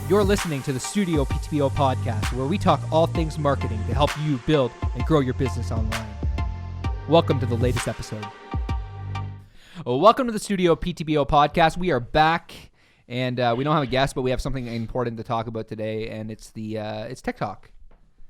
You're listening to the StudioPTBO podcast, where we talk all things marketing to help you build and grow your business online. Welcome to the latest episode. Welcome to the StudioPTBO podcast. We are back, and we don't have a guest, but we have something important to talk about today, and it's TikTok.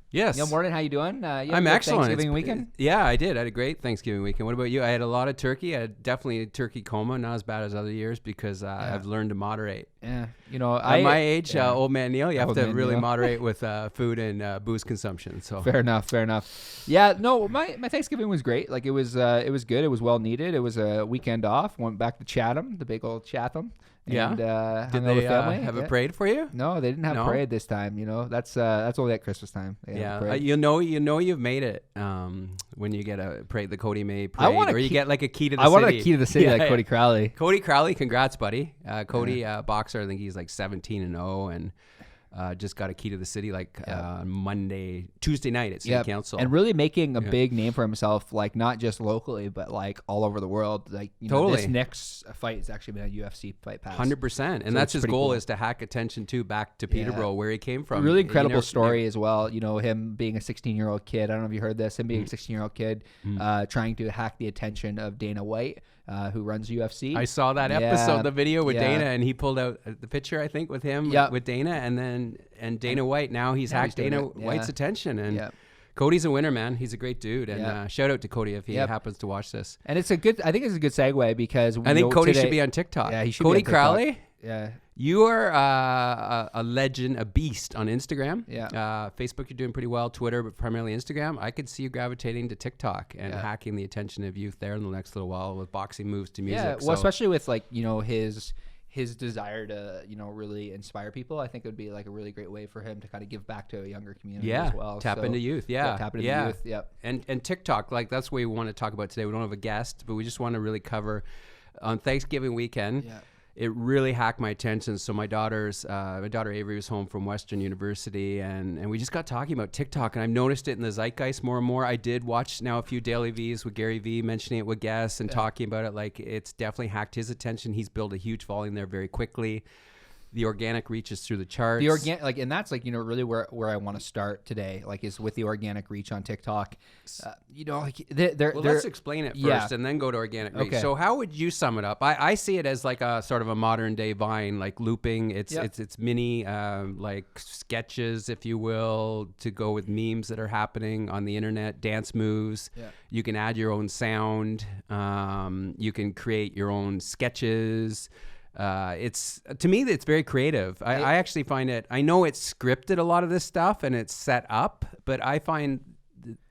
Yes. Neil Morton, how you doing? I'm excellent. Thanksgiving weekend? Yeah, I did. I had a great Thanksgiving weekend. What about you? I had a lot of turkey. I had definitely a turkey coma, not as bad as other years because I've learned to moderate. Yeah. At my age, old man Neil, you have to really Neil. moderate with food and booze consumption. So Fair enough. Yeah, no, my Thanksgiving was great. Like it was good. It was well needed. It was a weekend off. Went back to Chatham, the big old Chatham. Yeah. And, did hung out they with family. have a parade for you? No, they didn't have a parade this time. You know, that's only at Christmas time. Yeah, you know you've made it when you get a parade, the Cody May parade, or you get like a key to the city. I wanted a key to the city, like Cody Crowley. Cody Crowley, congrats, buddy. Cody, boxer, I think he's like 17-0, and just got a key to the city Tuesday night at City Council, and really making a big name for himself, like not just locally, but like all over the world. Like this next fight has actually been a UFC fight pass. 100%, and that's his goal, is to hack attention back to Peterborough, where he came from. Really incredible story as well. You know, him being a 16-year-old kid. I don't know if you heard this. Him being a 16-year-old kid, trying to hack the attention of Dana White, who runs UFC. I saw that episode, the video with Dana, and he pulled out the picture, I think, with him, with Dana, and Dana White. Now he's hacked Dana White's attention, and Cody's a winner, man. He's a great dude, and shout out to Cody if he happens to watch this. And I think it's a good segue because I think Cody should be on TikTok. Yeah, he should. Cody be on Crowley. Yeah. You are a legend, a beast on Instagram. Yeah. Facebook, you're doing pretty well. Twitter, but primarily Instagram. I could see you gravitating to TikTok and hacking the attention of youth there in the next little while with boxing moves to music. Yeah, well, especially with his desire to, really inspire people. I think it would be like a really great way for him to kind of give back to a younger community as well. Tap into youth. Tap into youth. Yep. And TikTok, like that's what we want to talk about today. We don't have a guest, but we just want to really cover on Thanksgiving weekend. Yeah. It really hacked my attention. So my daughter Avery was home from Western University, and we just got talking about TikTok, and I've noticed it in the zeitgeist more and more. I did watch now a few Daily V's with Gary Vee mentioning it with guests and talking about it. Like it's definitely hacked his attention. He's built a huge following there very quickly. The organic reach is through the charts. And that's really where I want to start today, is with the organic reach on TikTok. Let's explain it first and then go to organic reach. Okay. So how would you sum it up? I see it as like a sort of a modern day Vine, like looping. It's mini like sketches, if you will, to go with memes that are happening on the internet, dance moves. Yeah. You can add your own sound. You can create your own sketches. To me, it's very creative. I actually find it, I know it's scripted, a lot of this stuff, and it's set up, but I find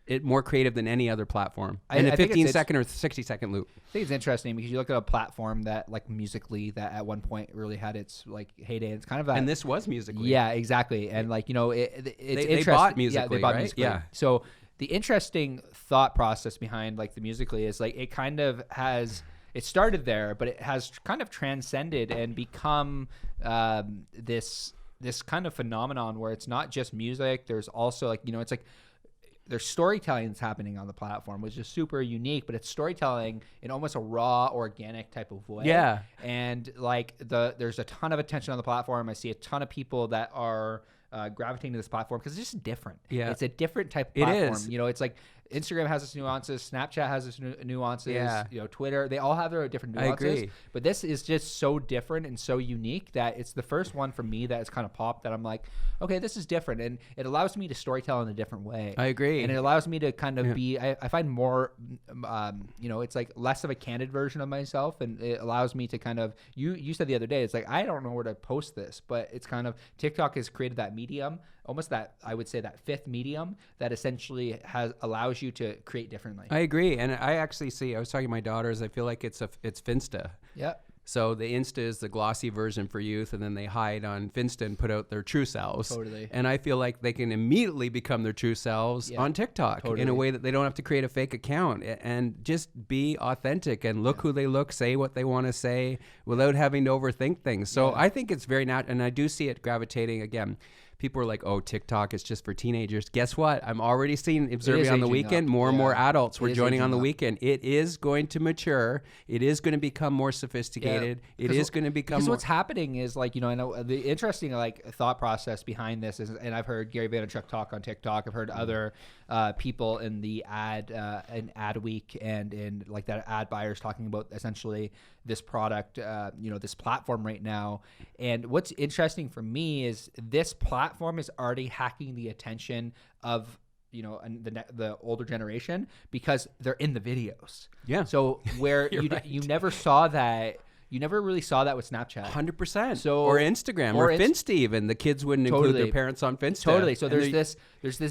it more creative than any other platform in a 15-second or 60-second loop. I think it's interesting because you look at a platform that, like Musical.ly, that at one point really had its heyday. It's kind of and this was Musical.ly. Yeah, exactly. And it's they bought Musical.ly, they bought right? Musical.ly. Yeah. So the interesting thought process behind the Musical.ly is it kind of has. It started there, but it has kind of transcended and become this kind of phenomenon where it's not just music. There's also there's storytelling that's happening on the platform, which is super unique, but it's storytelling in almost a raw, organic type of way. Yeah. And there's a ton of attention on the platform. I see a ton of people that are gravitating to this platform because it's just different. Yeah. It's a different type of platform. It is. It's like Instagram has its nuances, Snapchat has its nuances, Twitter, they all have their different nuances. I agree. But this is just so different and so unique that it's the first one for me that has kind of popped that I'm like, okay, this is different. And it allows me to storytell in a different way. I agree. And it allows me to kind of be, I find more, it's like less of a candid version of myself. And it allows me to kind of, you said the other day, it's like, I don't know where to post this, but it's kind of, TikTok has created that medium, almost that, I would say that fifth medium that essentially allows you to create differently. I agree. And I actually I was talking to my daughters, I feel like it's Finsta. Yeah. So the Insta is the glossy version for youth, and then they hide on Finsta and put out their true selves. Totally. And I feel like they can immediately become their true selves on TikTok in a way that they don't have to create a fake account and just be authentic and look who they look, say what they want to say without having to overthink things. So I think it's very natural, and I do see it gravitating again. people are like, oh, TikTok is just for teenagers. Guess what? I'm already observing on the weekend, up. more and more adults were joining on the up. weekend. It is going to mature. It is going to become more sophisticated. It is going to become because more... what's happening is like, you know, I know the interesting like thought process behind this is, and I've heard Gary Vaynerchuk talk on TikTok. I've heard other people in the ad week and in like that ad buyers talking about essentially this product, you know, this platform right now. And what's interesting for me is this platform is already hacking the attention of, you know, the older generation because they're in the videos. Yeah. So where you never saw that. You never really saw that with Snapchat. 100%. So or Instagram or Finsta even. The kids wouldn't include their parents on Finsta. Totally. So there's this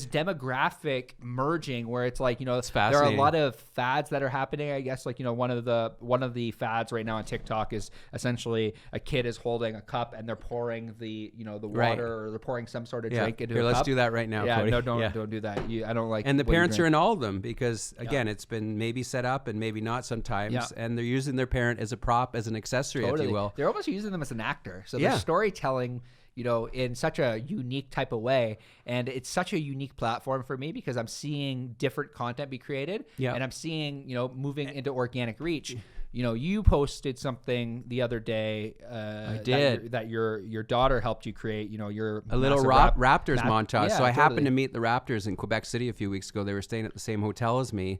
demographic merging where it's like, you know, there are a lot of fads that are happening. I guess like, you know, one of the fads right now on TikTok is essentially a kid is holding a cup and they're pouring the, you know, the water or they're pouring some sort of drink into a cup. Let's do that right now, Yeah, Cody. no, don't do that. I don't like. And the parents are in all of them because again, it's been maybe set up and maybe not sometimes, and they're using their parent as a prop, as an accessory, if you will. They're almost using them as an actor. So they're storytelling, you know, in such a unique type of way. And it's such a unique platform for me because I'm seeing different content be created. And I'm seeing, you know, moving into organic reach. You know, you posted something the other day. I did. That your daughter helped you create, you know, a little Raptors montage. Yeah, so I happened to meet the Raptors in Quebec City a few weeks ago. They were staying at the same hotel as me.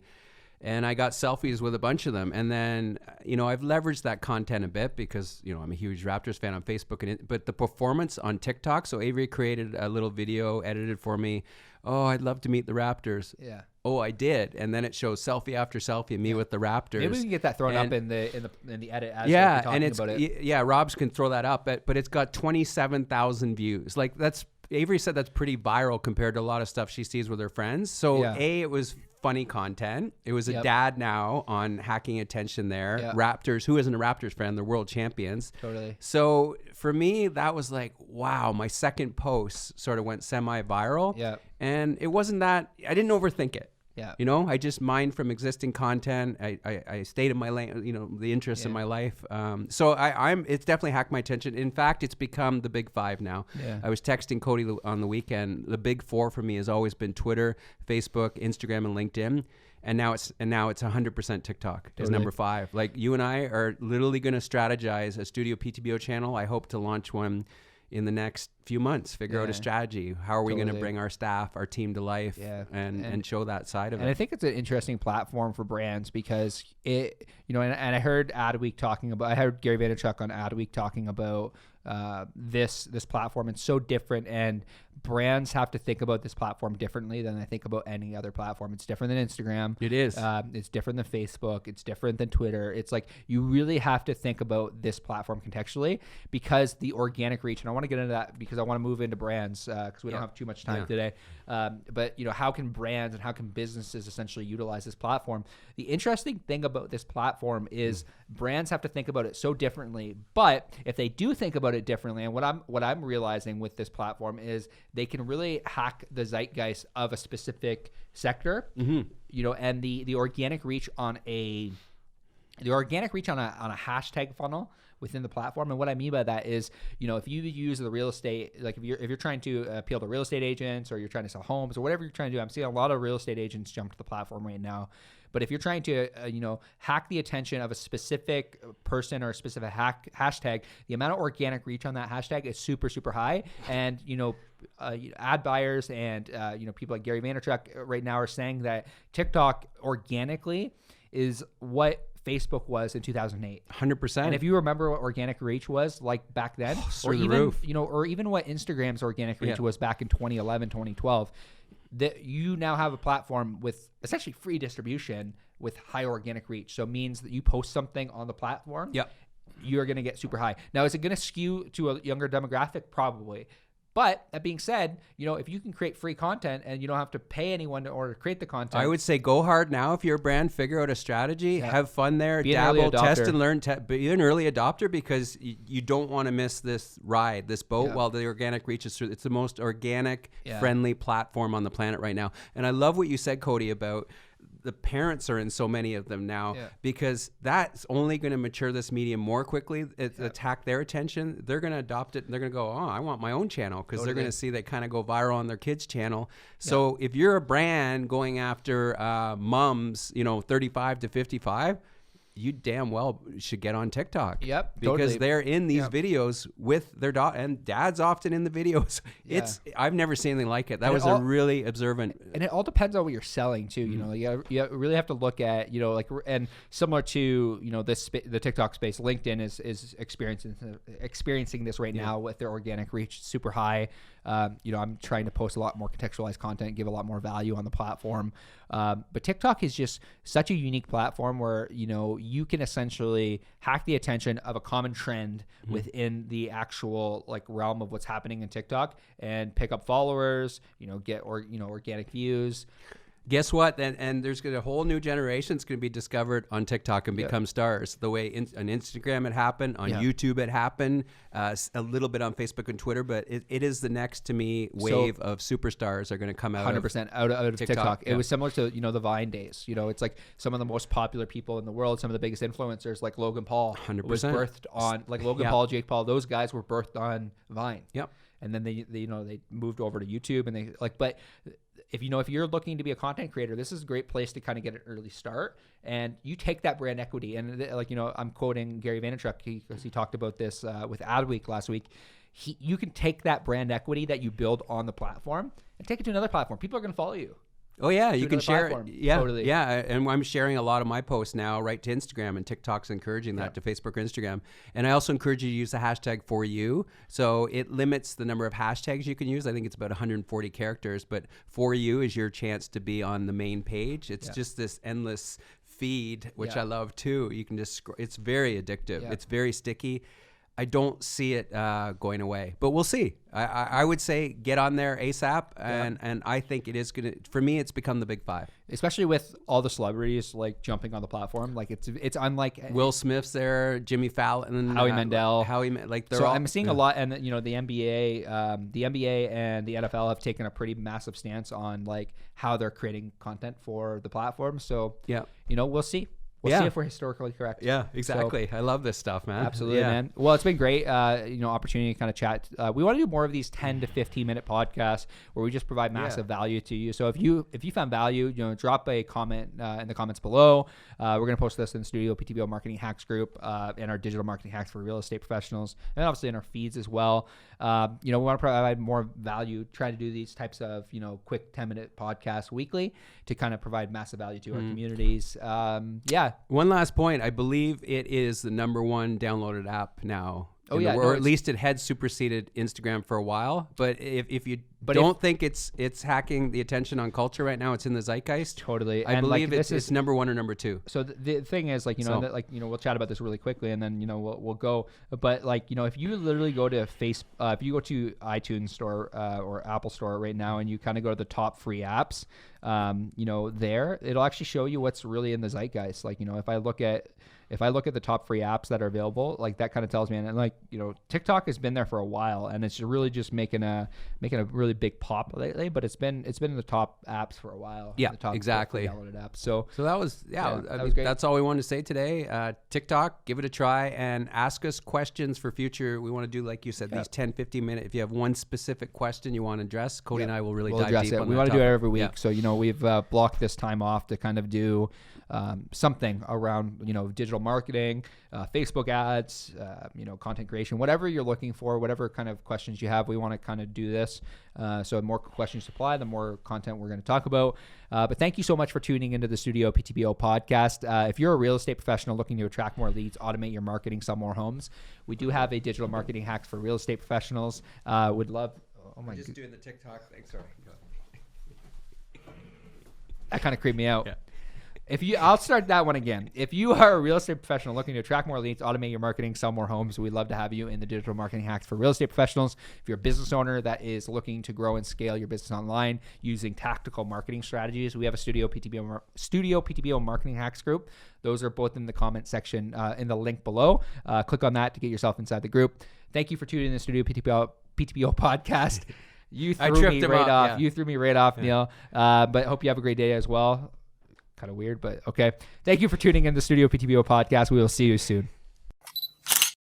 And I got selfies with a bunch of them. And then, you know, I've leveraged that content a bit because, you know, I'm a huge Raptors fan on Facebook. But the performance on TikTok, so Avery created a little video, edited for me. Oh, I'd love to meet the Raptors. Yeah. Oh, I did. And then it shows selfie after selfie of me with the Raptors. Maybe we can get that thrown up in the edit as we're talking about it. Yeah, Robs can throw that up. But it's got 27,000 views. Like Avery said that's pretty viral compared to a lot of stuff she sees with her friends. So it was funny content. It was a dad now on hacking attention there. Raptors, who isn't a Raptors fan? They're world champions. Totally. So for me, that was like, wow, my second post sort of went semi-viral. Yeah. And it wasn't that, I didn't overthink it. Yeah. You know, I just mined from existing content. I stayed in my lane, you know, the interests in my life. So it's definitely hacked my attention. In fact, it's become the big five now. Yeah. I was texting Cody on the weekend. The big four for me has always been Twitter, Facebook, Instagram, and LinkedIn. And now it's 100% TikTok is number 5. Like you and I are literally going to strategize a StudioPTBO channel. I hope to launch one in the next few months, figure out a strategy. How are we going to bring our staff, our team to life and show that side of it? And I think it's an interesting platform for brands because it, you know, and I heard Adweek talking about, I heard Gary Vaynerchuk on Adweek talking about this platform. It's so different, and brands have to think about this platform differently than they think about any other platform. It's different than Instagram. It is. It's different than Facebook. It's different than Twitter. It's like you really have to think about this platform contextually because the organic reach, and I want to get into that because I want to move into brands because we don't have too much time today. But, you know, how can brands and how can businesses essentially utilize this platform? The interesting thing about this platform is brands have to think about it so differently. But if they do think about it differently, and what I'm realizing with this platform is they can really hack the zeitgeist of a specific sector, you know, and the organic reach on a hashtag funnel within the platform. And what I mean by that is, you know, if you use the real estate, like if you're trying to appeal to real estate agents or you're trying to sell homes or whatever you're trying to do, I'm seeing a lot of real estate agents jump to the platform right now. But if you're trying to, you know, hack the attention of a specific person or a specific hashtag, the amount of organic reach on that hashtag is super, super high. And, you know, ad buyers and, you know, people like Gary Vaynerchuk right now are saying that TikTok organically is what Facebook was in 2008. 100%. And if you remember what organic reach was like back then, or even, you know, or even what Instagram's organic reach was back in 2011, 2012, that you now have a platform with essentially free distribution with high organic reach. So it means that you post something on the platform, you're going to get super high. Now, is it going to skew to a younger demographic? Probably. But that being said, you know, if you can create free content and you don't have to pay anyone in order to create the content. I would say go hard now if you're a brand, figure out a strategy, have fun there, dabble, test and learn, be an early adopter because you don't want to miss this ride, this boat while the organic reach is through. It's the most organic, friendly platform on the planet right now. And I love what you said, Cody, about the parents are in so many of them now, Yeah. because that's only going to mature this medium more quickly. Attack their attention. They're going to adopt it, and they're going to go, oh, I want my own channel, because they're going to see that kind of go viral on their kids' channel. So if you're a brand going after moms, 35 to 55, you damn well should get on TikTok. Yep, because totally. they're in these videos with their daughter, and dad's often in the videos. I've never seen anything like it. That was a really observant. And it all depends on what you're selling too. You really have to look at, and similar to, the TikTok space, LinkedIn is experiencing this right now with their organic reach super high. I'm trying to post a lot more contextualized content, give a lot more value on the platform. But TikTok is just such a unique platform where, you can essentially hack the attention of a common trend within the actual realm of what's happening in TikTok and pick up followers, get organic views. Guess what? And there's a whole new generation that's going to be discovered on TikTok and become stars. The way on Instagram it happened, on YouTube it happened, a little bit on Facebook and Twitter, but it is the next, to me, wave of superstars are going to come out 100% out of TikTok. Yeah. It was similar to, the Vine days. It's like some of the most popular people in the world, some of the biggest influencers like Logan Paul 100%. was birthed on, Logan Paul, Jake Paul, those guys were birthed on Vine. Yep. And then they moved over to YouTube, and but if you're looking to be a content creator, this is a great place to kind of get an early start, and you take that brand equity. And I'm quoting Gary Vaynerchuk because he talked about this with Adweek last week. You can take that brand equity that you build on the platform and take it to another platform. People are going to follow you. Oh yeah, you can share it. Yeah, totally. Yeah, and I'm sharing a lot of my posts now right to Instagram, and TikTok's encouraging that to Facebook or Instagram. And I also encourage you to use the hashtag for you. So it limits the number of hashtags you can use. I think it's about 140 characters, but for you is your chance to be on the main page. It's just this endless feed, which I love too. You can just it's very addictive. Yeah. It's very sticky. I don't see it going away, but we'll see. I would say get on there ASAP, and I think it is going to, for me, it's become the big five. Especially with all the celebrities jumping on the platform. It's unlike Will Smith's there, Jimmy Fallon, Howie Mandel. I'm seeing a lot, and the NBA and the NFL have taken a pretty massive stance on how they're creating content for the platform. So we'll see. We'll see if we're historically correct. Yeah, exactly. So, I love this stuff, man. Absolutely, man. Well, it's been great, opportunity to kind of chat. We want to do more of these 10 to 15 minute podcasts where we just provide massive value to you. So if you found value, drop a comment in the comments below. We're going to post this in the StudioPTBO Marketing Hacks group and our digital marketing hacks for real estate professionals, and obviously in our feeds as well. We want to provide more value, try to do these types of, quick 10-minute podcasts weekly to kind of provide massive value to our communities. One last point. I believe it is the #1 downloaded app now. Or at least it had superseded Instagram for a while. But if you don't think it's hacking the attention on culture right now, it's in the zeitgeist. Totally. I believe it's #1 or #2. So the thing is, we'll chat about this really quickly, and then we'll go. But if you literally go to if you go to iTunes Store or Apple Store right now, and you kind of go to the top free apps, there it'll actually show you what's really in the zeitgeist. If I look at the top free apps that are available, that kind of tells me, and TikTok has been there for a while, and it's really just making a really big pop lately. But it's been in the top apps for a while. Yeah, the top exactly. Downloaded apps. So that was that was great. That's all we wanted to say today. TikTok, give it a try and ask us questions for future. We want to do, like you said, these 10, 15 minute. If you have one specific question you want to address, Cody and I will really dive deep on that. We want to do it every week. Yeah. So we've blocked this time off to kind of do something around digital marketing, Facebook ads, content creation, whatever you're looking for, whatever kind of questions you have. We want to kind of do this. So the more questions supply, the more content we're going to talk about. But thank you so much for tuning into the StudioPTBO podcast. If you're a real estate professional looking to attract more leads, automate your marketing, sell more homes, we do have a digital marketing hacks for real estate professionals. Would love. Oh my! Just doing the TikTok thing. Sorry. That kind of creeped me out. Yeah. I'll start that one again. If you are a real estate professional looking to attract more leads, automate your marketing, sell more homes, we'd love to have you in the digital marketing hacks for real estate professionals. If you're a business owner that is looking to grow and scale your business online using tactical marketing strategies, we have a StudioPTBO Marketing Hacks group. Those are both in the comment section in the link below. Click on that to get yourself inside the group. Thank you for tuning in the StudioPTBO podcast. You threw me right off. Yeah. You threw me right off, Neil. But hope you have a great day as well. kind of weird, but okay. Thank you for tuning in the Studio PTBO podcast. We will see you soon.